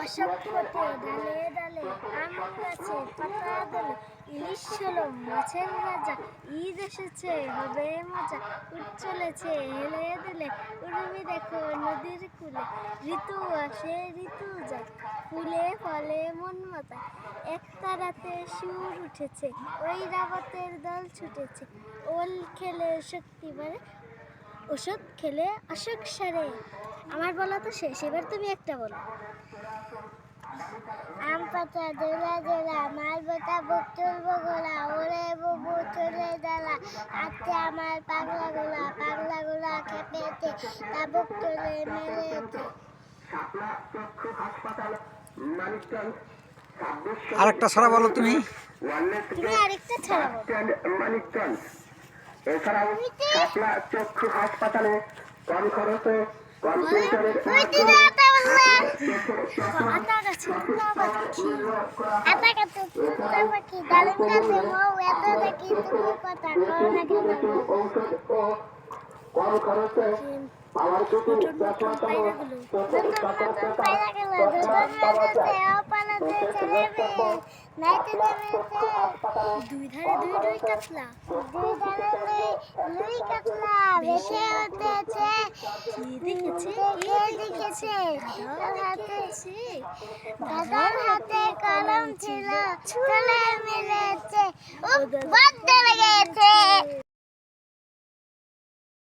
অশোক ফোটে ডালে ডালে, আম গাছে পাতা দোলে, ইলিশ হলো মাছের রাজা, ঈদ এসেছে হবে মজা, উঠ চলেছে হেলে দুলে, উর্মি দেখো নদীর কূলে, ঋতু আসে ঋতু যায়, ফুলে ফলে মন মাতায়, একটা রাতে সুর উঠেছে, ওই রাবাতের দল ছুটেছে, ওল খেলে শক্তি বাড়ে, ওষুধ খেলে অসুখ সারে। আমার বলা তো শেষ, এবার তুমি একটা বলো। আম পাতা দোলা দোলা, মাল বোটা বুক তুলবো গোলা, ওরে বুবু চলে ডালা, আজকে আমার পাগলা গোলা খেপেছে, তা বুক তুলে মেলেছে। আরেকটা ছড়া বলো তুমি। তুমি আরেকটা ছড়া বলো। এছাড়াও শাপলা চক্ষু হাসপাতালে কম খরচে কম ঔষধ ও কম খরচে পাওয়ার দুই ধারে দুই কাতলা, ভেসে উঠেছে, দাদার হাতে কলম ছিল, চলে মিলেছে, বড্ড লেগেছে।